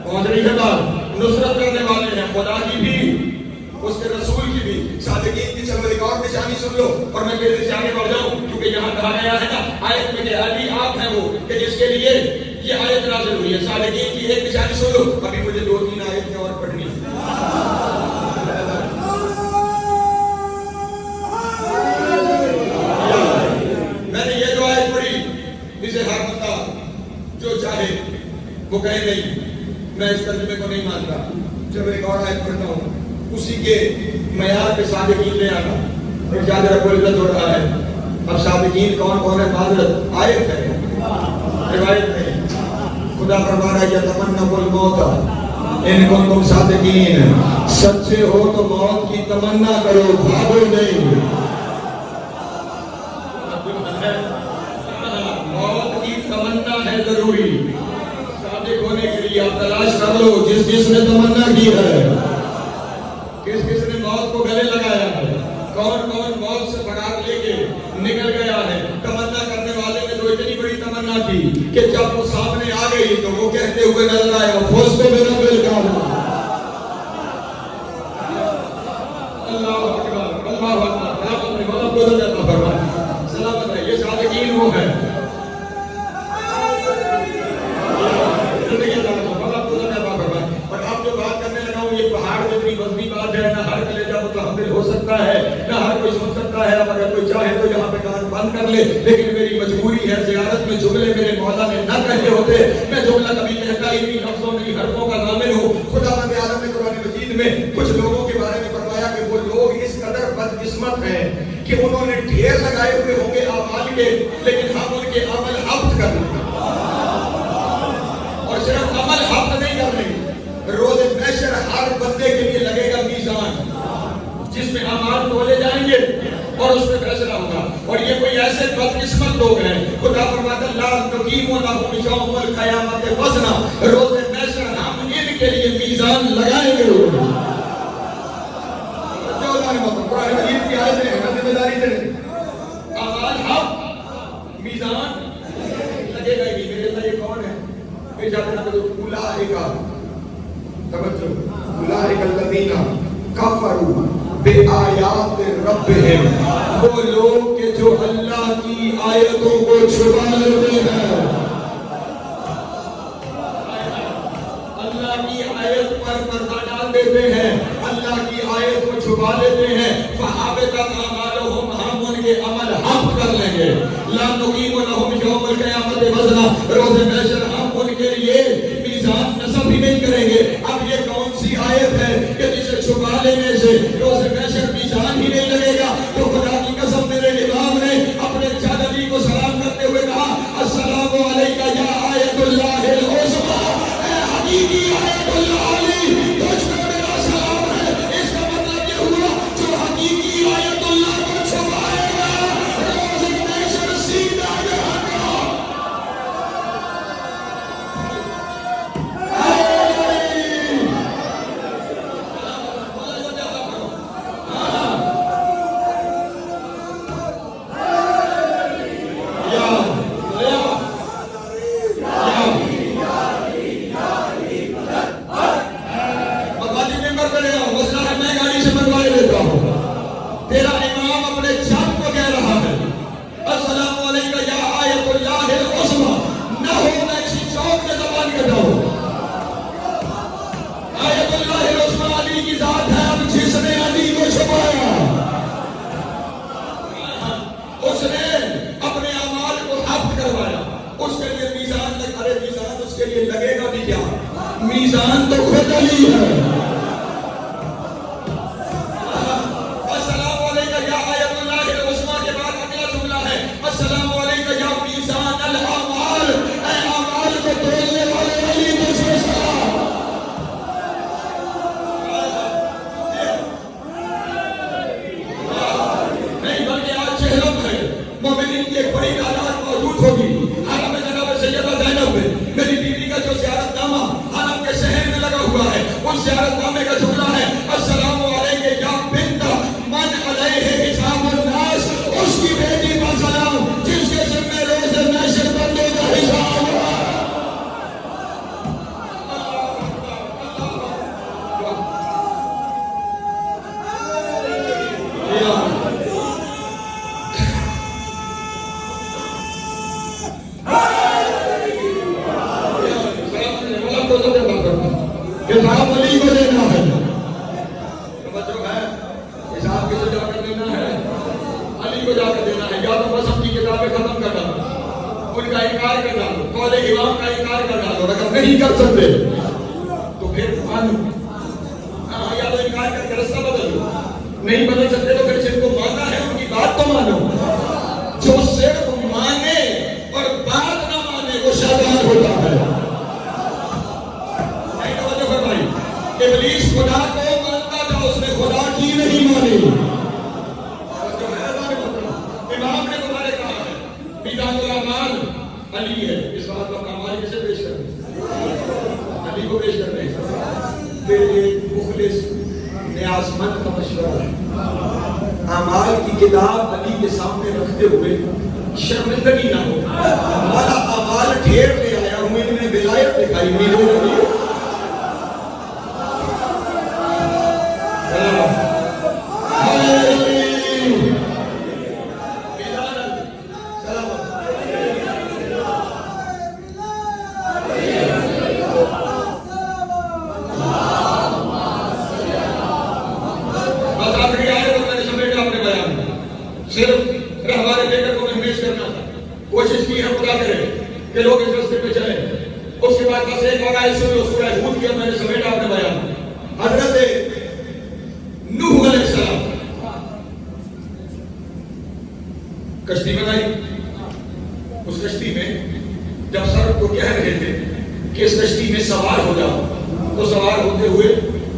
پہنچنے کے بعد نصرت کرنے والے ہیں، خدا کی بھی اس کے رسول کی بھی. صادقین کی چلو ایک اور نشانی سن لو اور میں پھر سے آگے بڑھ جاؤں، کیونکہ یہاں کہا گیا ہے نا آیت میں کہ علی آپ ہیں وہ کہ جس کے لیے یہ آیت نازل ہوئی ہے. صادقین کی ایک نشانی سن لو، ابھی مجھے 2-3 آیتیں اور پڑھنی ہے. میں نے یہ جو آیت پڑھی، اسے ہر بندہ جو چاہے وہ کہے نہیں میں اس ترجمے کو نہیں مانتا. جب ایک اور آیت پڑھتا ہوں اسی کے معیار پہ صادقین لے آنا. ارشاد رب العزت ہو رہا ہے. اب صادقین کون کون ہے؟ معذرت آیت ہے، روایت نہیں. خدا فرما رہا ہے یتمنوا الموت ان کنتم صادقین، سچے ہو تو موت کی تمنا کرو، بھاگو نہیں. موت کی تمنا ہے ضروری صادق ہونے کے لیے. آپ تلاش کر لو جس نے تمنا کی ہے، کس نے موت کو گلے لگایا ہے، کون موت سے فرار لے کے نکل گیا ہے. تمنا کرنے والے نے تو اتنی بڑی تمنا کی کہ جب وہ سامنے آ گئی تو وہ کہتے ہوئے نظر آیا فوز کو میرا بل کا. اللہ اکبر، اللہ اکبر. سلامت ہے، یہ صادقین وہ ہے. اور اب جو بات کرنے لگا ہوں یہ پہاڑ جتنی وزنی بات ہے نہ ہر کلیجہ متحمل ہو سکتا ہے، نہ ہر کوئی سن سکتا ہے. اب اگر کوئی چاہے تو یہاں پہ کان بند کر لے، لیکن میری مجبوری ہے. زیارت میں جملے میرے مولا نے نہ کہے ہوتے، میں جملہ کبھی کہتا ہی نہیں. لفظوں نہیں حرفوں کا ضامن ہوں. خدا بند عالم نے قرآن مجید میں کچھ لوگوں کے بارے میں فرمایا کہ وہ لوگ اس قدر بدقسمت ہیں کہ انہوں نے ڈھیر لگائے ہوئے ہوں گے اعمال کے، لیکن ہم ان کے عمل ضبط کر لیں گے. اور صرف عمل ضبط نہیں کر لیں گے، روز محشر ہر بندے کے لیے لگے گا میزان جس میں اعمال تولے جائیں گے اور اس میں فیصلہ ہوگا. اور یہ کوئی ایسے بدقسمت لوگ ہیں، خدا فرماتا ہے لا نقیم لهم یوم القیامت وزنا، روز محشر ہم ان کے لیے میزان لگائیں گے. قرآن مجید کی آیت ہے، ہمیں ذمہ داری سے اعمال ہم میزان لگے گا ہی. میرے اللہ یہ کون ہے؟ میرے جاتے ہیں کہ اولئک، توجہ، اولئک الذین کفروا بآیات ربہم، وہ لوگ کہ جو اللہ کی آیتوں کو چھپا لیتے ہیں، اللہ کی آیت پر پردہ ڈال دیتے ہیں، اللہ کی آیت کو چھپا لیتے ہیں. فحبطت اعمالهم، ہم ان کے عمل حق کر لیں گے. لا نقیم لهم یوم القیامت وزنا، روز محشر ہم ان کے لیے میزان نصب ہی نہیں کریں گے. اب یہ کون سی آیت ہے کہ جسے چھپا لینے سے روز محشر میزان ہی نہیں لگے گا؟ تو خدا کی قسم میرے امام نے اپنے چچا علی کو سلام کرتے ہوئے کہا السلام علیکہ یا آیت اللہ العظمیٰ، اے حقیقی آیت اللہ علی، تجھ کو میرا سلام ہے. اس کا مطلب یہ ہوا جو حقیقی آیت اللہ کو چھپائے گا روز محشر سیدھا جہنم. تیرا امام اپنے چاند کو کہہ رہا ہے السلام علیکہ یا آیت اللہ العظمیٰ، نہ ہو میں اسی چوک میں زبان کرتا ہوں. آیت اللہ العظمیٰ علی کی ذات ہے. اب جس نے علی کو چھپایا اس نے اپنے اعمال کو ضبط کروایا. اس کے لیے میزان لگ، ارے میزان اس کے لیے لگے گا بھی کیا؟ میزان تو خود علی ہے. السلام علیکہ یا میزان الاعمال، اے اعمال کو تولنے والے علی تجھ سے سلام. نہیں بلکہ آج چہروں میں مومنین کی ایک بڑی تعداد موجود ہوگی. حرم جناب سیدہ زینب میں میری بیوی کا جو زیارت نامہ حرم کے شہر میں لگا ہوا ہے، اس زیارت نامے کا جملہ ہے السلام علیکہ یا بنت من علیہ حساب الناس، اس کی بیٹی پر سلام جس کے ذمہ روز محشر بندوں کا حساب ہوا. حساب علی کو دینا ہے. توجہ ہے، حساب کسے جا کر دینا ہے؟ علی کو جا کر دینا ہے. یا تو بس اپنی کتابیں ختم کر ڈالو، ان کا انکار کر ڈالو، قول امام کا انکار کر ڈالو. اگر نہیں کر سکتے تو پھر مانو. ہاں، یا تو انکار کر کے رستہ بدل دو. نہیں بدل سکتے تو پھر جن کو ماننا ہے ان کی بات تو مانو. جو صرف مانے اور بات نہ مانے وہ شیطان ہوتا ہے. ابلیس خدا کو مانتا تھا، اس نے خدا کی نہیں مانی. امام نے تمہارے کہا ہے میزان الاعمال علی ہے. اس بات پر اعمال کسے پیش کرنے؟ علی کو پیش کرنے. پھر ایک مخلص نیاز مند کا مشورہ ہے، اعمال کی کتاب علی کے سامنے رکھتے ہوئے شرمندگی نہ ہو. ہمارا اعمال ڈھیر لے آیا، امید نے ولایت دکھائی، امید نے صرف رہبر لے کر کو محمیز کرنا تھا. کوشش کی ہے خدا کرے کہ لوگ اس راستے پہ چلیں. اس کے بعد بس ایک اور آیت سنو, سورہ ہود کی میں نے سمیٹا اپنے بیان. حضرت نوح علیہ السلام کشتی بنائی. اس کشتی میں جب سب کو کہہ رہے تھے کہ اس کشتی میں سوار ہو جاؤ, تو سوار ہوتے ہوئے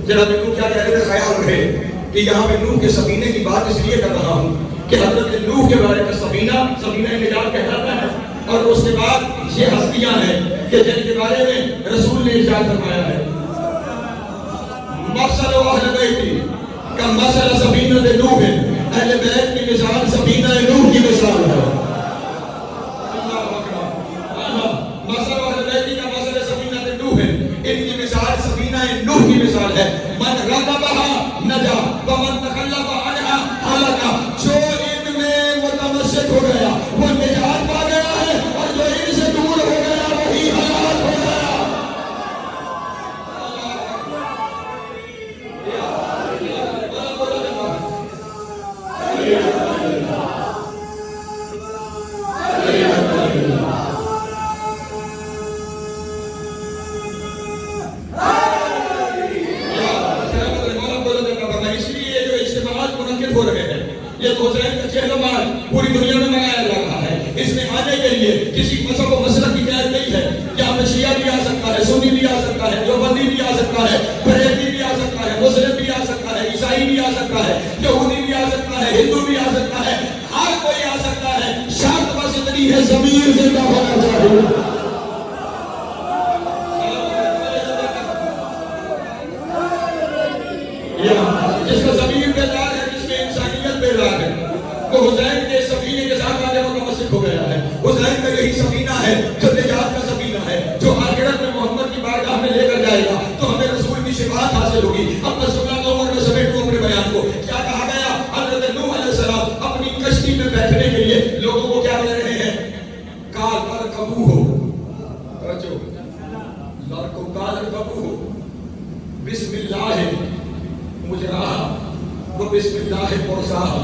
جناب نوح کیا کہہ رہے تھے؟ خیال رہے کہ یہاں میں نوح کے سفینے کی بات اس لیے کر رہا ہوں کہ حضرت نوح کے بارے میں سفینہ نجات کہلاتا ہے, اور اس کے بعد یہ ہستیاں ہیں کہ جن کے بارے میں رسول نے ارشاد فرمایا ہے مثل اہل بیتی کمثل سفینۃ نوح, اہل بیت کی مثال سفینہ نوح کی مثال ہے. مثل اہل بیتی کمثل سفینۃ نوح, ان کی مثال سفینہ نوح کی مثال ہے. من رکبها نجا ومن تخلف عنها ہلاک. جو ان میں متمسک ہو گیا وہ نجات پا گیا ہے, اور جو ان سے دور ہو گیا وہی ہلاک ہو گیا. یہ تو حسین کا چہرہ مال پوری دنیا میں منایا جا رہا ہے. اس میں آنے کے لیے کسی مذہب و مسلک کی قید نہیں ہے. یہاں پہ شیعہ بھی آ سکتا ہے, سنی بھی آ سکتا ہے, دیوبندی بھی آ سکتا ہے, بریلوی بھی آ سکتا ہے, مسلم بھی آ سکتا ہے, عیسائی بھی آ سکتا ہے, یہودی بھی آ سکتا ہے, ہندو بھی آ سکتا ہے, ہر کوئی آ سکتا ہے. شرط بس اتنی ہے ضمیر زندہ ہونا چاہیے. جس کا ضمیر بیدار ہے, جس میں انسانیت بیدار ہے, وہ حسین کے سفینے کے ساتھ آنے متمسک ہو گیا ہے. حسین کا یہی سفینہ ہے جو نجات کا سفینہ ہے, جو آخرت میں محمد کی بارگاہ میں لے کر جائے گا تو ہمیں رسول کی شفاعت حاصل ہوگی. اب میں سناتا ہوں اور میں سمیٹوں اپنے بیان کو. کیا کہا گیا؟ حضرت نوح علیہ السلام اپنی کشتی میں بیٹھنے کے لیے لوگوں کو کیا کہہ رہے ہیں؟ کال ارکبو ہو, کال ارکبو ہو, بسم اللہ مجراہا و بسم اللہ مرساہا.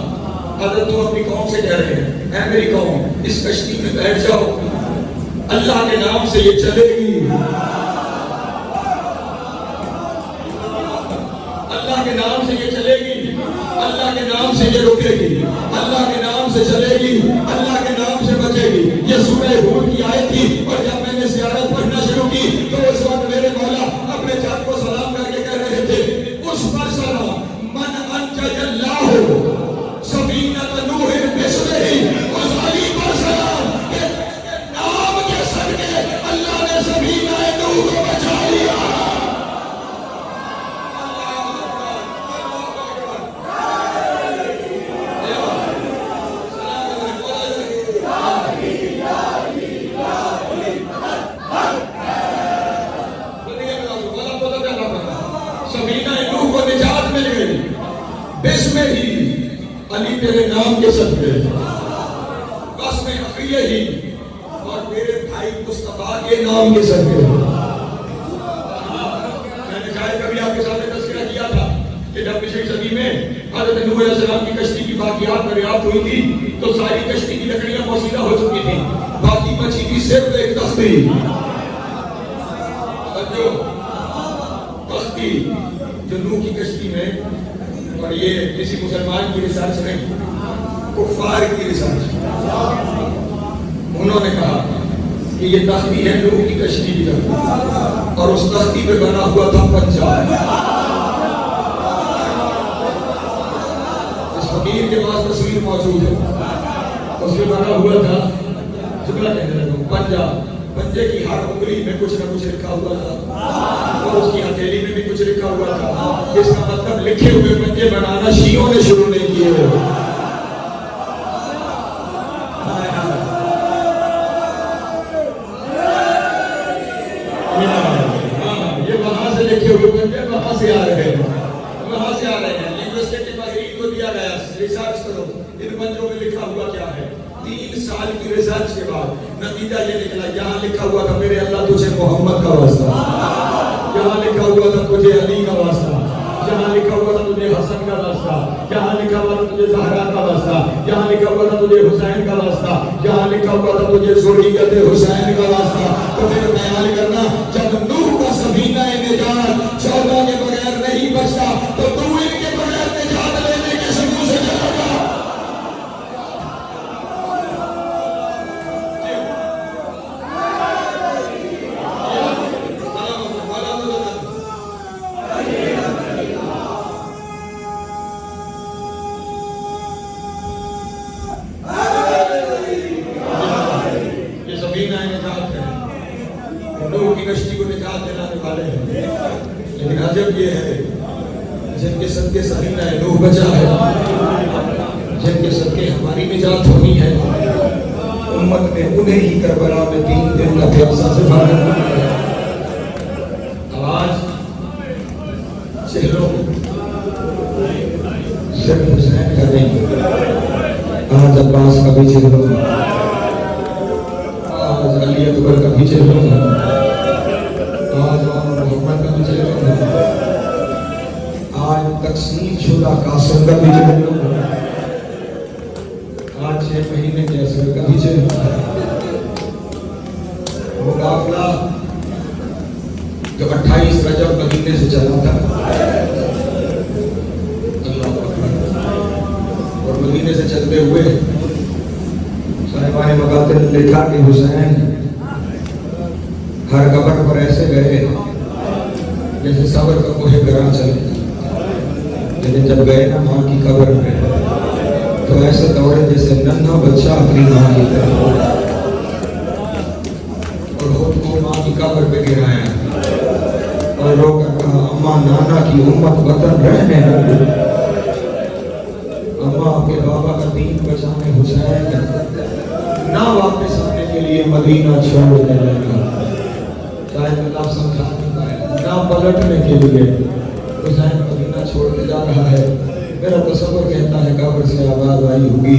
حضرت تو اپنی قوم سے کہہ رہے ہیں, اے میری قوم, اس کشتی میں بیٹھ جاؤ, اللہ کے نام سے یہ چلے گی, اللہ کے نام سے یہ چلے گی, اللہ کے نام سے یہ رکے گی, اللہ کے نام سے چلے گی, اللہ کے نام سے بچے گی. یہ سورہ ہود کی آیت تھی, اور جب میں نے زیارت پڑھنا شروع کی تو اس وقت میرے مولا اپنے جان کو سلام کر کے کہہ رہے تھے, اس پر سلام من انجز اللہ سفینۃ نوح بسمہ, اس علی پر سلام کہ اس کے نام کے صدقے اللہ نے سفینہ نوح کو بچا لیا. بسم ہی علی تیرے نام کے صدقے, بس میں عقیہ ہی اور میرے بھائی مصطفیٰ کے نام کے صدقے. میں نے شاید کبھی آپ کے سامنے تذکرہ کیا تھا کہ جب پچھلی صدی میں حضرت نوح علیہ السلام کی کشتی کی باقیات دریافت ہوئی تھی تو ساری کشتی کی لکڑیاں پوشیدہ ہو چکی تھیں, باقی بچی تھی صرف ایک تختی. تختی جو نوح کی کشتی میں, اور یہ کسی مسلمان کی ریسرچ نہیں, کفار کی ریسرچ. انہوں نے کہا کہ یہ تختی ہے نوح کی کشتی کی طرف, اور اس تختی پہ بنا ہوا تھا پنجاب. اس فقیر کے پاس تصویر موجود ہے, اس پہ بنا ہوا تھا جملہ کہنے لگا پنجاب. پنجے کی ہر انگلی میں کچھ نہ کچھ لکھا ہوا تھا, اور اس کی ہتھیلی میں بھی کچھ لکھا ہوا تھا. اس کا مطلب لکھے ہوئے پنجے بنانا شیعوں نے شروع نہیں کیے. یہ وہاں سے لکھے ہوئے پنجے وہاں سے آ رہے ہیں, وہاں سے آ رہے ہیں. لنگوسٹک کے ماہرین کو دیا گیا, ریسرچ کرو ان پنجوں میں لکھا ہوا کیا ہے. 3 سال کی ریسرچ کے بعد نتیجہ یہ نکلا, یہاں لکھا ہوا تھا میرے اللہ تجھے محمد کا واسطہ, یہاں لکھا ہوا تھا تجھے علی کا واسطہ, یہاں لکھا ہوا تھا تجھے حسن کا واسطہ, یہاں لکھا ہوا تھا تجھے زہرا کا واسطہ, یہاں لکھا تجھے حسین کا واسطہ، یہاں لکھا ہوا تھا تجھے ذریت حسین کا واسطہ۔ تو پھر بیان کرنا جب نوح کا سفینہ نجات 14 کے بغیر نہیں بچتا تو تم ان کے بغیر نجات لینے کے سمجھ سے چلا گا۔ کشتی کو نجات دلانے والے ہیں، لیکن عجب یہ ہے جن کے صدقے سفینہ نوح بچا ہے، جن کے صدقے ہماری نجات ہونی ہے، امت نے انہیں ہی کربلا میں 3 دن کا پیاسا سے باہر نکالا ہے۔ آج چہروں صرف حسین کا نہیں، آج عباس کا بھی چہروں، آج علی اکبر کا بھی چہروں، آج محمد کا بھی چہروں، آج تقسیم شدہ قاسم کا بھی چہروں، آج 6 مہینے کے اثر کا بھی چہروں۔ وہ قافلہ جو 28 رجب مدینے سے چلا تھا، اللہ اکبر، اور مدینے سے چلتے ہوئے صاحبان مقاتل نے لکھا کہ حسین ہر قبر پر ایسے گئے جیسے صبر کا کوہ گراں چلے، لیکن جب گئے نا ماں کی قبر پہ تو ایسے دوڑے جیسے ننھا بچہ اپنی ماں کی طرف، اور خود کو ماں کی قبر پہ گرایا اور رو کر کہا اماں نانا کی امت وطن رہنے لگی، اماں کے بابا کا دین بچانے حسین نہ واپس آنے کے لیے مدینہ چھوڑنے لگا، شاید اللہ سمجھا دیتا ہے نہ پلٹنے کے لیے حسین مدینہ چھوڑ کے جا رہا ہے۔ میرا تصور کہتا ہے قبر سے آواز آئی ہوگی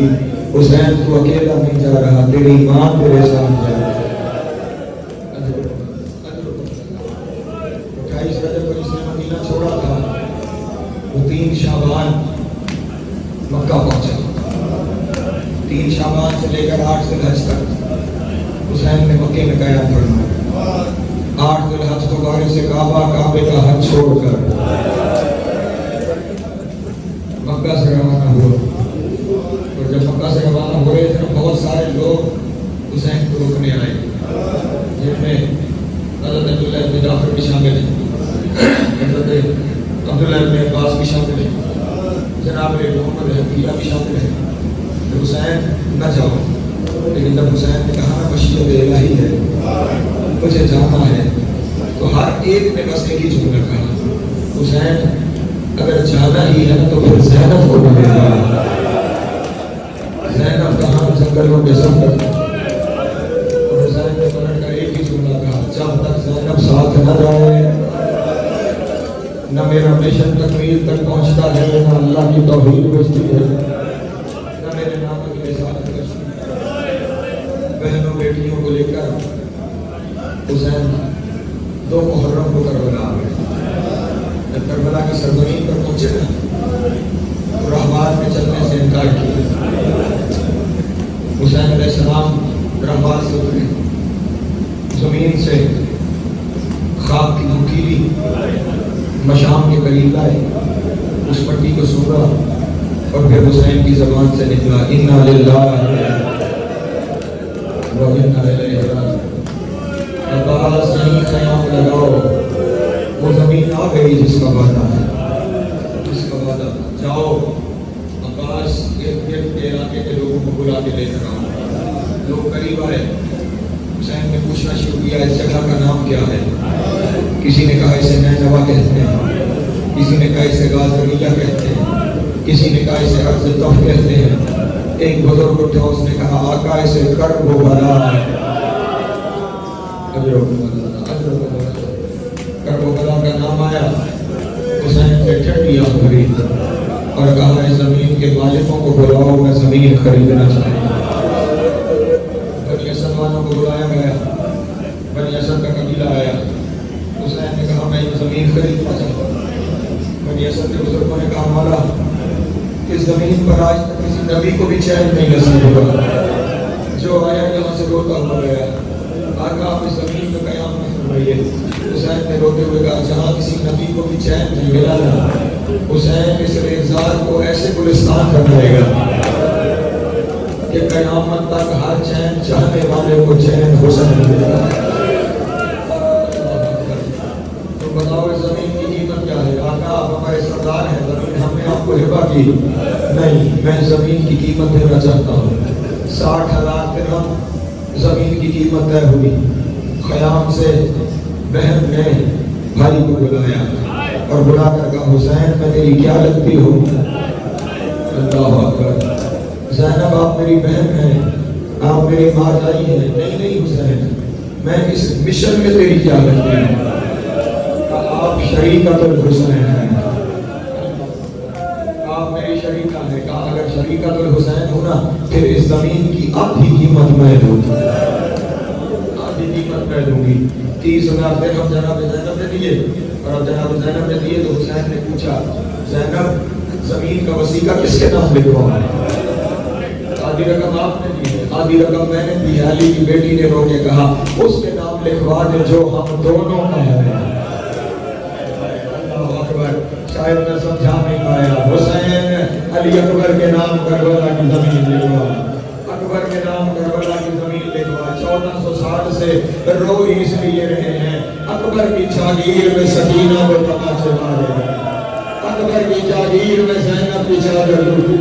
حسین تو اکیلا نہیں جا رہا، تیری ماں تیرے ساتھ جا رہی ہے۔ 28 رجب کو جس نے مدینہ چھوڑا تھا وہ 3 شعبان مکہ پہنچا، 3 شعبان سے لے کر 8 ذوالحج تک حسین نے مکے میں قیام فرمایا۔ 8 ذوالحج کو غار سے کعبے کا حج چھوڑ کر مکہ سے روانہ ہوا، اور جب مکہ سے روانہ ہو رہے تھے بہت سارے لوگ حسین کو روکنے آئے، جن میں حضرت عبداللہ بن جعفر بھی شامل ہیں، حضرت عبداللہ بن عباس بھی شامل ہیں، جناب محمد حفیظہ بھی شامل ہیں۔ حسین نہ جاؤ، لیکن جب حسین نے کہا مشیت الہی ہے مجھے جانا ہے، تو ہر ایک نے بس ایک ہی جملہ کہا حسین اگر جانا ہی ہے تو پھر زینب کو ملے گا۔ زینب کہاں جنگلوں میں سفر، اور حسین نے پلٹ کر ایک ہی جملہ کہا جب تک زینب ساتھ نہ جائے نہ میرا مشن تکمیل تک پہنچتا ہے، نہ اللہ کی توحید بچتی ہے، نہ میرے نام کی رسالت بچتی ہے۔ بہنوں بیٹیوں کو لے کر حسین 2 محرم کو کربلا آ گئے۔ جب کربلا کی سرزمین پر پہنچے نا تو رہبار میں چلنے سے انکار کیا۔ حسین علیہ السلام رہبار سے اترے، زمین سے خاک کی نوکیلی مشام کے قریب لائے، اس پٹی کو سونگا اور پھر حسین کی زبان سے نکلا انا للہ و انا الیہ راجعون۔ عباس نہیں قیام لگاؤ، وہ زمین آ گئی جس کا وعدہ ہے، جس کا وعدہ جاؤ عباس ارد کے علاقے کے لوگوں کو بلا کے لے کر آؤ۔ لوگ قریب آئے، حسین نے پوچھنا شروع کیا اس جگہ کا نام کیا ہے؟ کسی نے کہا اسے نینوا کہتے ہیں، کسی نے کہا اسے غازریہ کہتے ہیں، کسی نے کہا اسے ارض طف کہتے ہیں۔ ایک بزرگ اٹھا، اس نے کہا آقا اسے کرب و بلا کرب و بلا کا نام آیا۔ حسین نے ٹھنڈی آنکھ بھری اور کہا اس زمین کے مالکوں کو بلاؤ، میں زمین خریدنا چاہتا ہوں۔ بنی اسد والوں کو بلایا گیا، بنی اسد کا قبیلہ آیا، حسین نے کہا میں یہ زمین خریدنا چاہتا ہوں۔ بنی اسد کے بزرگوں نے کہا مولا کہ زمین پر آج تک کسی نبی کو بھی چین نہیں نصیب ہوا، جو آیا یہاں سے روتا ہوا گیا۔ آقا آپ اس زمین پہ قیام نہ فرمائیے۔ حسین نے روتے ہوئے کہا جہاں کسی نبی کو بھی چین نہیں ملا نا، حسین اس ریزار کو ایسے گلستان بنائے گا کہ قیامت تک ہر چین چاہنے والے کو چین حسین ملے گا۔ تو بتاؤ اس زمین کی قیمت کیا ہے؟ آقا آپ ہمارے سردار ہیں، زمین ہم نے آپ کو ہبہ کی نہیں، میں زمین کی قیمت دینا چاہتا ہوں۔ 60,000 درہم زمین کی قیمت طے ہوئی۔ خیام سے بہن نے بھائی کو بلایا اور بلا کر کہا حسین میں تیری کیا لگتی ہوں؟ اللہ اکبر، زینب آپ میری بہن ہیں، آپ میری ماں جائی ہیں۔ نہیں حسین، میں اس مشن میں تیری کیا لگتی ہوں؟ آپ شریکۃ الحسین ہیں، آپ میری شریکہ ہیں۔ کہا اگر شریکۃ الحسین ہونا پھر اس زمین کی آدھی قیمت میں دوں گی، آدھی قیمت میں دوں گی۔ 30,000 درہم جناب زینب نے دیے، اور اب جناب زینب نے دیے تو حسین نے پوچھا زینب زمین کا وسیقہ کس کے نام لکھواؤں؟ آدھی رقم آپ نے دی ہے، آدھی رقم میں نے دی۔ علی کی بیٹی نے رو کے کہا اس کے نام لکھوا دے جو ہم دونوں کا ہے۔ اللہ اکبر، شاید میں سمجھا نہیں پایا۔ حسین علی اکبر کے نام کربلا کی زمین لکھوا، اکبر کے نام کربلا کی زمین لکھوا۔ 1460 سے رو اس لیے رہے ہیں اکبر کی جاگیر میں سکینہ کو تماچے مارے، اکبر کی جاگیر میں زینب کی چادر لوٹی۔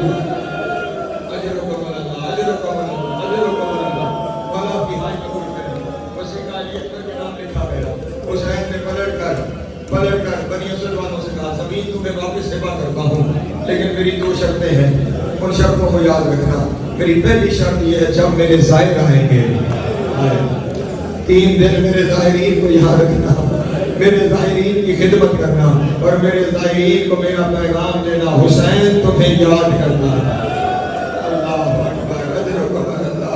حسین نے پلٹ کر بنی اسد والوں سے کہا زمین تمہیں واپس ہبہ کرتا ہوں، لیکن میری 2 شرطیں ہیں، ان شرطوں کو یاد رکھنا۔ میری پہلی شرط یہ ہے جب میرے زائر آئیں گے 3 دن میرے زائرین کو یاد رکھنا، میرے زائرین کی خدمت کرنا، اور میرے زائرین کو میرا پیغام دینا حسین تمہیں یاد کرنا۔ اللہ اکبر، اجرکم اللہ،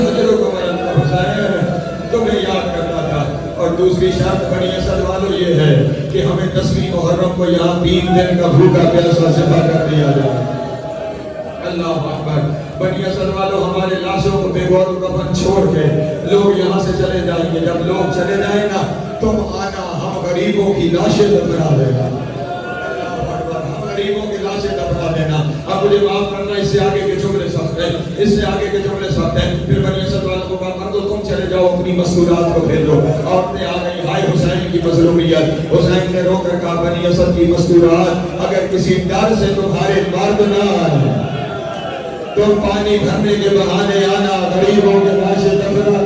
اجرکم اللہ، حسین تمہیں یاد کرنا تھا۔ اور دوسری شرط بنی اسد والوں یہ ہے کہ ہمیں 10ویں محرم کو یہاں 3 دن کا بھوکا پیاسا ذبح کر دیا جائے۔ اللہ اکبر، بنی اسد والوں ہمارے لاشوں کو بے غور و کفن چھوڑ کے لوگ یہاں سے چلے جائیں گے۔ جب لوگ چلے جائیں گا تم آنا، ہم غریبوں کی لاشیں دفنا دینا۔ اللہ اکبر، ہم غریبوں کی لاشیں دفنا دینا۔ اب مجھے معاف کرنا، اس سے آگے کے جملے سخت ہیں، اس سے آگے کے جملے سخت ہیں۔ پھر بنی اسد والوں کو کہا مردو تم چلے جاؤ اپنی مستورات کو بھیجو۔ عورتیں آ گئی، ہائے حسین کی مظلومیت۔ حسین نے رو کر کہا بنی اسد کی مستورات اگر کسی ڈر سے تمہارے مرد نہ آئے، تم پانی بھرنے کے بہانے آنا، غریبوں کے لاشیں دفنا۔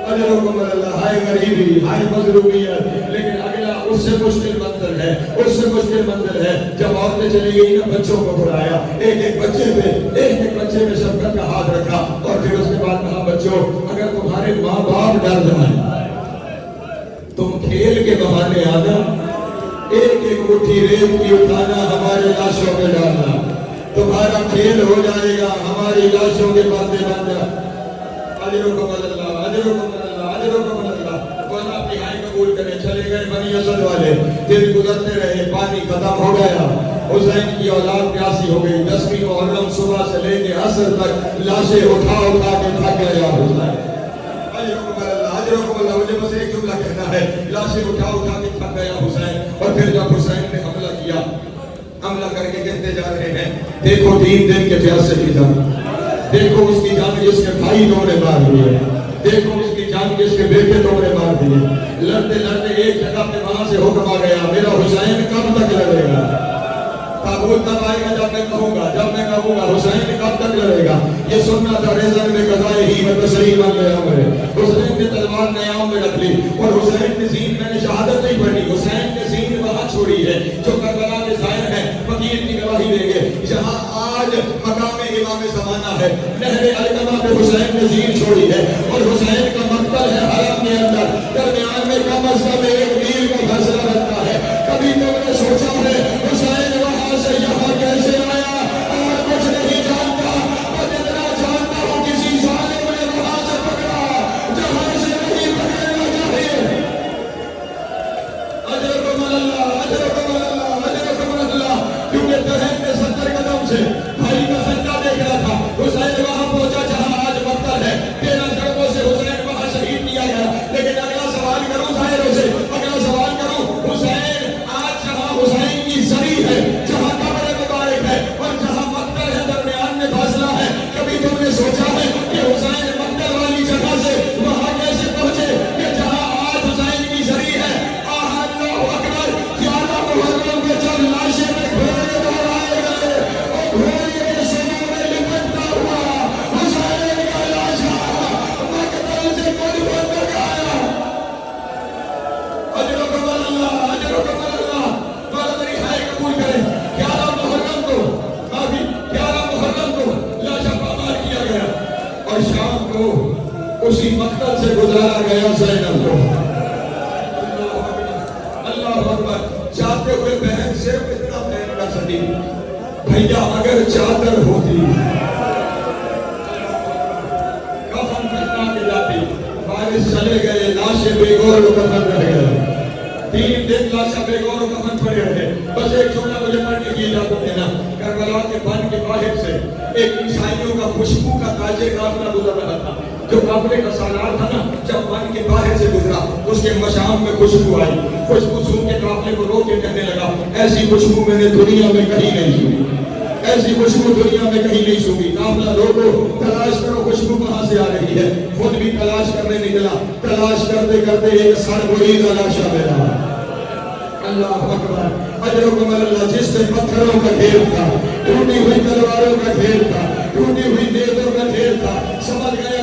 اجرکم اللہ، ہائے غریبی، ہائے مظلومیت۔ لیکن اگلا اس سے مشکل منظر ہے، اس سے مشکل منظر ہے جب عورتیں چلی گئی نا، بچوں کو بلایا، ایک بچے پہ شفقت کا ہاتھ رکھا، اور پھر اس کے بعد کہا بچوں اگر تمہارے ماں باپ ڈر جائیں تم کھیل کے بہانے آنا، ایک مٹھی ریت کی اٹھانا، ہمارے لاشوں پہ ڈالنا، تمہارا کھیل ہو جائے گا، ہماری لاشوں کے پردے بن جا۔ اجرکم اللہ، اجرکم اللہ، اجرکم اللہ۔ وہ آپ کی ہائے قبول کریں۔ چلے گئے بنی اسد والے، دن گزرتے رہے، پانی ختم ہو گیا، حسین کی اولاد پیاسی ہو گئی۔ 10ویں محرم صبح سے لے کے عصر تک لاشیں اٹھا کے تھک گیا حسین۔ اجرکم اللہ، اجرکم اللہ۔ مجھے بس ایک جملہ کہنا ہے، لاشیں اٹھا کے تھک گیا حسین۔ اور پھر جب حسین نے حملہ کیا، حملہ کر کے کہتے جا رہے ہیں دیکھو 3 دن کے پیاسے کی جان، دیکھو اس کی جان جس کے بھائی تم نے مار دیے، دیکھو اس کی جان جس کے بیٹے تم نے مار دیے۔ لڑتے لڑتے ایک جگہ پہ وہاں سے حکم آ گیا میرا حسین کب تک لڑے گا؟ تابوت تب آئے گا جب میں کہوں گا، جب میں کہوں گا حسین کب تک لڑے گا؟ یہ سننا تھا ریزن میں قضائے ہی میں تسلیماً لے عمر۔ حسین نے تلوار نیام میں رکھ لی، اور حسین نے زین میں نے شہادت نہیں پڑھی، حسین نے زین وہاں چھوڑی ہے جو کربلا کے ظاہر ہے، فقیر کی گواہی دیں گے۔ جہاں آج مقام امام زمانہ ہے، نہر الکما پہ حسین نے زین چھوڑی ہے، اور حسین کا مقتل ہے حرم کے اندر، درمیان میں کم از کم 1 میل کا فاصلہ رکھتا ہے۔ کبھی تم نے سوچا ہے حسین وہاں سے یہاں کیسے آیا؟ اور کچھ نہیں جانتا، اور اتنا جانتا ہوں کسی ظالم نے وہاں سے پکڑا جہاں سے نہیں پکڑنا چاہیے۔ اجرکم اللہ، اجرکم اللہ، اجرکم اللہ۔ کیونکہ سے بھائی کا سجدہ دیکھ رہا تھا. حسین وہاں پہنچا جہاں آج مقتل ہے. 13 سڑکوں سے حسین وہاں شہید کیا گیا. لیکن اگلا سوال کروں ظاہروں سے, اگلا سوال کروں, حسین آج جہاں حسین کی زری ہے, جہاں قبر مبارک ہے اور جہاں مقتل ہے, درمیان میں فاصلہ ہے. کبھی تم نے سوچا ہے کہ حسین مقتل والی جگہ سے وہاں کیسے پہنچے کہ جہاں آج حسین کی زری ہے؟ اللہ اکبر. 11 محرم کو جب لاشیں پہ گھوڑے دوڑائے گئے اور گھوڑے کے سروں میں لپٹتا ہوا حسین کا لاشا مقتل سے خود بن گیا. اجرکم اللہ, اجرکم اللہ. مولا میری خیر قبول کرے. 11 محرم کو, ابھی 11 محرم کو لاشا پامال کیا گیا اور شام کو اسی مقتل سے گزارا گیا زینب کو. اللہ اکبر. جاتے ہوئے بہن صرف اتنا پہن کر سکی, بھیا اگر چادر ہوتی کفن پہنا کے جاتی. بارش چلے گئے, لاشیں بے غور و کفن رہ گئے. 3 دن لاشیں بے غور و کفن پڑے رہے. بس ایک چھوٹا مجھے پڑھنے کی اجازت دینا. کربلا کے بن کے باہر سے ایک عیسائیوں کا خوشبو کا تاجر قافلہ گزر رہا تھا. جو قافلے کا سالار تھا نا, جب بن کے باہر سے گزرا اس کے مشام میں خوشبو آئی. خوشبو سن کے قافلے کو روک کے کہنے لگا, ایسی خوشبو میں نے دنیا میں کہیں نہیں سنی, ایسی خوشبو دنیا میں کہیں نہیں سنی. قافلہ روکو, تلاش کرو خوشبو کہاں سے آ رہی ہے. خود بھی تلاش کرنے نکلا. تلاش کرتے کرتے ایک سربریدہ لاشا ملا. اللہ اکبر. اجرکم اللہ. جس سے پتھروں کا ڈھیر تھا, ٹوٹی ہوئی تلواروں کا ڈھیر تھا, ٹوٹی ہوئی نیزوں کا ڈھیر تھا, سمجھ گئے